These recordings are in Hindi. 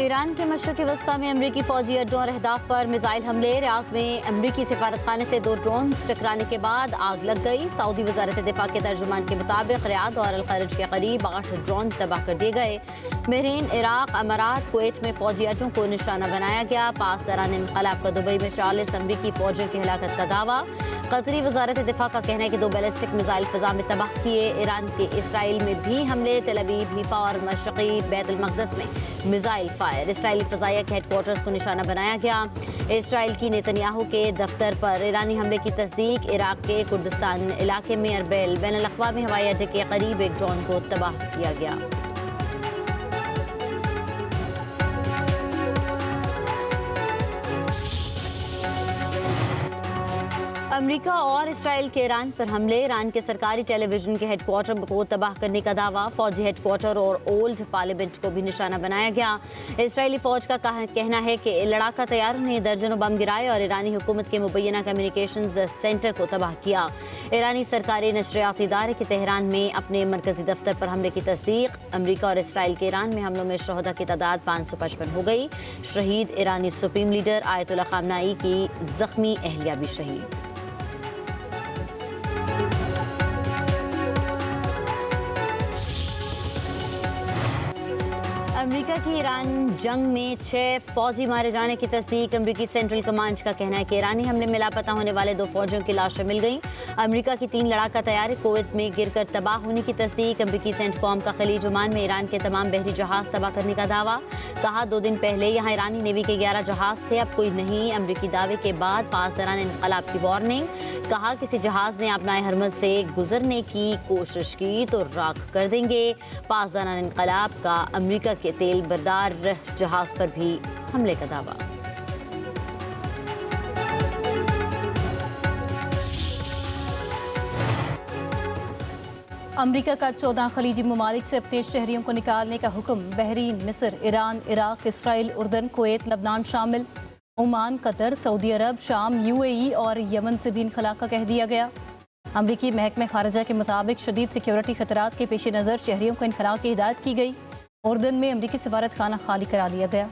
ईरान के मशरक़ी वस्ता में अमरीकी फ़ौजी अड्डों और अहदाफ पर मिसाइल हमले। रियाद में अमरीकी सफारत खाने से 2 ड्रोन्स टकराने के बाद आग लग गई। सऊदी वज़ारत दिफ़ा के तर्जुमान के मुताबिक रियाद और अल-खरज के करीब 8 ड्रोन तबाह कर दिए गए। बहरीन, इराक, अमारात, कुवैत में फ़ौजी अड्डों को निशाना बनाया गया। पास दौरान इनक़लाब का दुबई में 40 अमरीकी फ़ौजियों की हलाकत का दावा। कतरी वज़ारत दिफ़ा का कहना है कि 2 बैलिस्टिक मिसाइल फ़ज़ा में तबाह किए। ईरान के इसराइल में भी हमले। तेल अवीव, हीफा और मशरक़ी बैतुल मक़दस में मिसाइल फायर। इसराइली फ़ज़ाइया के हेडक्वार्टर्स को निशाना बनाया गया। इसराइल की नेतन्याहू के दफ्तर पर ईरानी हमले की तस्दीक। इराक के कुर्दिस्तान इलाके में अरबेल बैनुल अक़वामी हवाई अड्डे के करीब एक ड्रोन को तबाह किया गया। अमेरिका और इसराइल के ईरान पर हमले। ईरान के सरकारी टेलीविजन के हेडक्वार्टर को तबाह करने का दावा। फौजी हेडक्वार्टर और ओल्ड पार्लियामेंट को भी निशाना बनाया गया। इसराइली फौज का कहना है कि लड़ाका तैयारों ने दर्जनों बम गिराए और ईरानी हुकूमत के मुबैना कम्युनिकेशंस सेंटर को तबाह किया। ईरानी सरकारी नशरियाती इदारे के तेहरान में अपने मरकजी दफ्तर पर हमले की तस्दीक। अमेरिका और इसराइल के ईरान में हमलों में शहदा की तादाद 555 हो गई। शहीद ईरानी सुप्रीम लीडर आयतुल्लाह ख़ामनेई की जख्मी अहलिया भी शहीद। अमेरिका की ईरान जंग में 6 फौजी मारे जाने की तस्दीक। अमेरिकी सेंट्रल कमांड का कहना है कि ईरानी हमले में लापता होने वाले 2 फौजियों की लाशें मिल गईं। अमेरिका की 3 लड़ाका तैयारी कुवैत में गिरकर तबाह होने की तस्दीक। अमेरिकी सेंटकॉम का खलीज ओमान में ईरान के तमाम बहरी जहाज तबाह करने का दावा। कहा 2 दिन पहले यहाँ ईरानी नेवी के 11 जहाज थे, अब कोई नहीं। अमेरिकी दावे के बाद पास दौरान इनकलाब की वार्निंग। कहा किसी जहाज ने अपना हरमज से गुजरने की कोशिश की तो राख कर देंगे। पास दौरान इनकलाब का अमेरिका के तेल बरदार जहाज पर भी हमले का दावा। अमेरिका का 14 खलीजी ममालिक से अपने शहरियों को निकालने का हुक्म। बहरीन, मिस्र, ईरान, इराक, इसराइल, उर्दन, कुवैत, लबनान शामिल। ओमान, कतर, सऊदी अरब, शाम, UAE और यमन से भी इनखला का कह दिया गया। अमरीकी महकमे खारजा के मुताबिक शदीद सिक्योरिटी खतरात के पेश नज़र शहरियों को इनखला की हिदायत की गई। उर्दन में अमरीकी सफारत खाना खाली करा लिया गया।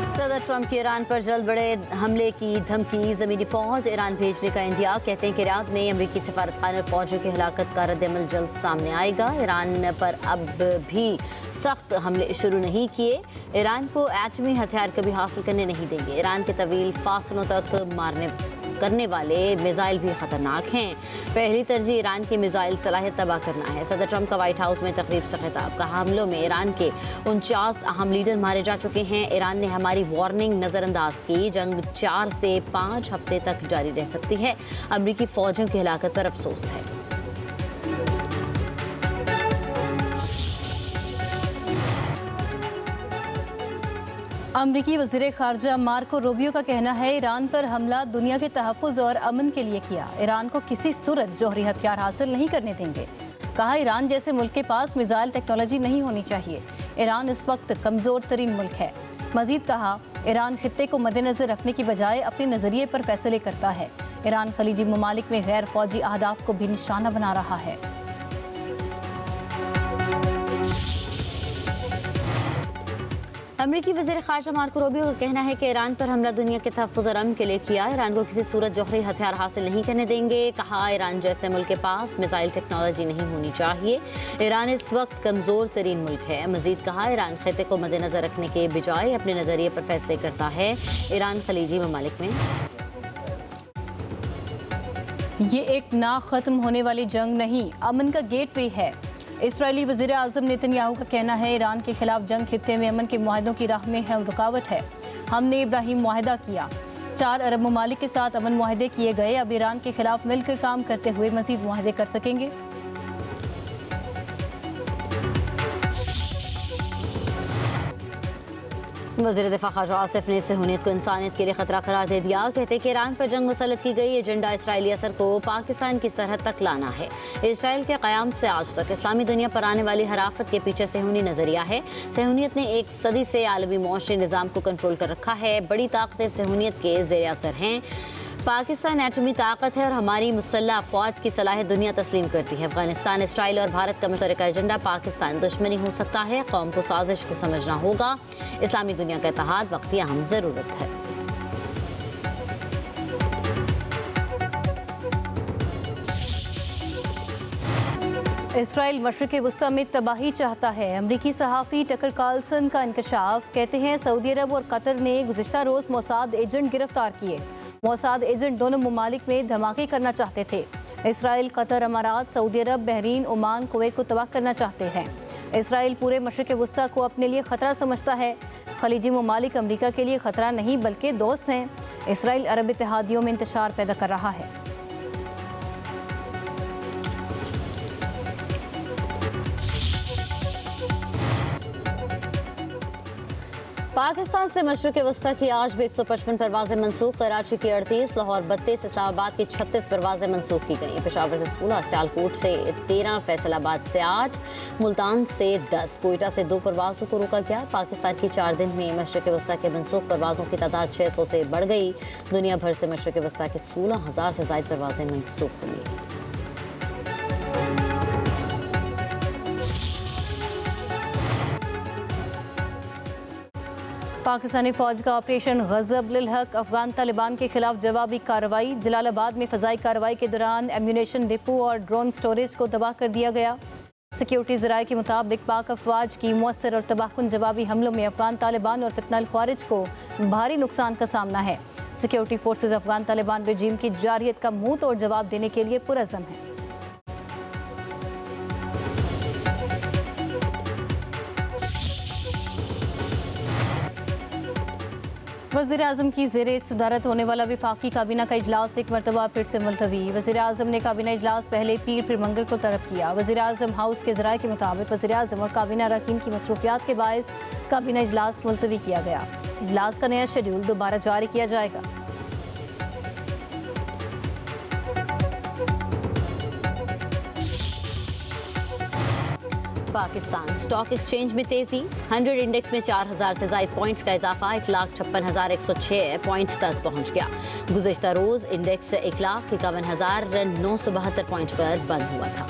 सदर ट्रंप की ईरान पर जल्द बड़े हमले की धमकी। ज़मीनी फ़ौज ईरान भेजने का इंदिया। कहते हैं कि रियाद में अमरीकी सफारत खाना और फौजियों की हलाकत का रद्द-ए-अमल जल्द सामने आएगा। ईरान पर अब भी सख्त हमले शुरू नहीं किए। ईरान को एटमी हथियार कभी हासिल करने नहीं देंगे। ईरान के तवील फासलों तक करने वाले मिसाइल भी खतरनाक हैं। पहली तरजीह ईरान की मिसाइल सलाहियत तबाह करना है। सदर ट्रंप का व्हाइट हाउस में तकरीब से खिताब। कहा हमलों में ईरान के 49 अहम लीडर मारे जा चुके हैं। ईरान ने हमारी वार्निंग नज़रअंदाज की। जंग 4 से 5 हफ्ते तक जारी रह सकती है। अमरीकी फौजियों की हलाकत पर अफसोस है। अमरीकी वज़ीर ख़ारजा मार्को रूबियो का कहना है ईरान पर हमला दुनिया के तहफ़्फ़ुज़ और अमन के लिए किया। ईरान को किसी सूरत जौहरी हथियार हासिल नहीं करने देंगे। कहा ईरान जैसे मुल्क के पास मिसाइल टेक्नोलॉजी नहीं होनी चाहिए। ईरान इस वक्त कमज़ोर तरीन मुल्क है। मज़ीद कहा ईरान खित्ते को मद्देनज़र रखने की बजाय अपने नज़रिए पर फैसले करता है। ईरान खलीजी ममालिक में गैर फौजी अहदाफ को भी निशाना बना रहा है। अमरीकी वज़ीर ख़ारजा मार्को रूबियो का कहना है कि ईरान पर हमला दुनिया के तहफ़्फ़ुज़ और अमन के लिए किया। ईरान को किसी सूरत जौहरी हथियार हासिल नहीं करने देंगे। कहा ईरान जैसे मुल्क के पास मिसाइल टेक्नोलॉजी नहीं होनी चाहिए। ईरान इस वक्त कमज़ोर तरीन मुल्क है। मज़ीद कहा ईरान खित्ते को मद्देनज़र रखने के बजाय अपने नज़रिए पर फैसले करता है। ईरान खलीजी ममालिक में ये एक ना ख़त्म होने वाली जंग नहीं, अमन का गेटवे है। इसराइली वज़ीर आज़म नेतन्याहू का कहना है ईरान के खिलाफ जंग खित्ते में अमन के मुआहदों की राह में है रुकावट है। हमने इब्राहिम मुआहदा किया, 4 अरब ममालिक के साथ अमन मुआहदे किए गए। अब ईरान के खिलाफ मिलकर काम करते हुए मज़ीद मुआहदे कर सकेंगे। वज़ीर दिफ़ा ख़ारजा आसिफ ने सहूनियत को इंसानियत के लिए ख़तरा करार दे दिया। कहते कि ईरान पर जंग मुसल्लत की गई एजेंडा इसराइली असर को पाकिस्तान की सरहद तक लाना है। इसराइल के क़याम से आज तक इस्लामी दुनिया पर आने वाली हराफत के पीछे सहूनी नज़रिया है। सहूनियत ने 1 सदी से आलमी मुआशरी निज़ाम को कंट्रोल कर रखा है। बड़ी ताकतें सहूनियत के ज़ेर असर हैं। पाकिस्तान एटमी ताकत है और हमारी मुसल्लह अफवाज की सलाहियत दुनिया तस्लीम करती है। अफगानिस्तान, इसराइल और भारत का मुश्तरका एजेंडा पाकिस्तान दुश्मनी हो सकता है। कौम को साजिश को समझना होगा। इस्लामी दुनिया का इत्तेहाद वक्ती अहम ज़रूरत है। इसराइल मशरिक़ वस्ता में तबाही चाहता है। अमरीकी सहाफ़ी टकर कार्लसन का इंकशाफ। कहते हैं सऊदी अरब और कतर ने गुज़िश्ता रोज़ मोसाद एजेंट गिरफ्तार किए। मोसाद एजेंट दोनों ममालिक में धमाके करना चाहते थे। इसराइल, कतर, अमारात, सऊदी अरब, बहरीन, ओमान, कुवैत को तबाह करना चाहते हैं। इसराइल पूरे मशरिक़ वस्ता को अपने लिए ख़तरा समझता है। खलीजी ममालिक अमरीका के लिए ख़तरा नहीं बल्कि दोस्त हैं। इसराइल अरब इत्तेहादियों में इंतशार पैदा कर रहा है। पाकिस्तान से मशरिक़ वस्ता की आज भी 155 परवाज़ें मनसूख, कराची की 38, लाहौर 32, इस्लामाबाद की 36 परवाज़ें मनसूख की गई। पेशावर से 16, सियालकोट से 13, फैसलाबाद से 8, मुल्तान से 10, कोयटा से 2 परवाज़ों को रोका गया। पाकिस्तान की 4 दिन में मशरिक़ वस्ता के मनसूख परवाज़ों की तादाद 600 से बढ़ गई। दुनिया भर से मशरिक़ वस्ता की 16,000 से ज़ायद परवाज़ें मनसूख हुई। पाकिस्तानी फौज का ऑपरेशन गज़ब लिल हक, अफगान तालिबान के खिलाफ जवाबी कार्रवाई। जलालाबाद में फ़ज़ाई कार्रवाई के दौरान एम्यूनेशन डिपो और ड्रोन स्टोरेज को तबाह कर दिया गया। सिक्योरिटी ज़राए के मुताबिक पाक अफवाज की मुअस्सर और तबाहकुन जवाबी हमलों में अफगान तालिबान और फितनल ख्वारिज को भारी नुकसान का सामना है। सिक्योरिटी फोर्सेज अफगान तालिबान रजीम की जारियत का मुंह तोड़ जवाब देने के लिए पुरज़म है। वज़ीर-ए-आज़म की ज़ेरे सदारत होने वाला वफाकी काबीना का इजलास एक मरतबा फिर से मुलतवी। वज़ीर-ए-आज़म ने काबीना इजलास पहले पीर फिर मंगल को तलब किया। वज़ीर-ए-आज़म हाउस के ज़राए के मुताबिक वज़ीर-ए-आज़म और काबीना अरकान की मसरूफियात के बायस काबीना इजलास मुलतवी किया गया। इजलास का नया शेड्यूल दोबारा जारी किया जाएगा। पाकिस्तान स्टॉक एक्सचेंज में तेजी, 100 इंडेक्स में 4000 से ज़ायद पॉइंट्स का इजाफा 1,56,106 पॉइंट्स तक पहुंच गया। गुज़िश्ता रोज़ इंडेक्स 1,51,972 पॉइंट पर बंद हुआ था।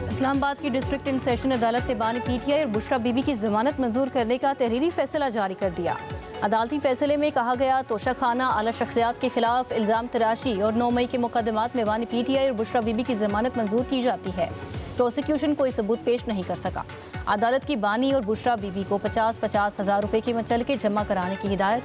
इस्लामाबाद की डिस्ट्रिक्ट एंड सेशन अदालत ने बानी पीटीआई और बुशरा बीबी की जमानत मंजूर करने का तहरीरी फैसला जारी कर दिया। अदालती फैसले में कहा गया, तोशाखाना आला शख्सियात के खिलाफ इल्ज़ाम तराशी और 9 मई के मुकदमात में बानी पीटीआई और बुशरा बीबी की जमानत मंजूर की जाती है। प्रोसिक्यूशन कोई सबूत पेश नहीं कर सका। अदालत की बानी और बुशरा बीबी को 50-50 हज़ार रुपये की मुचलके जमा कराने की हिदायत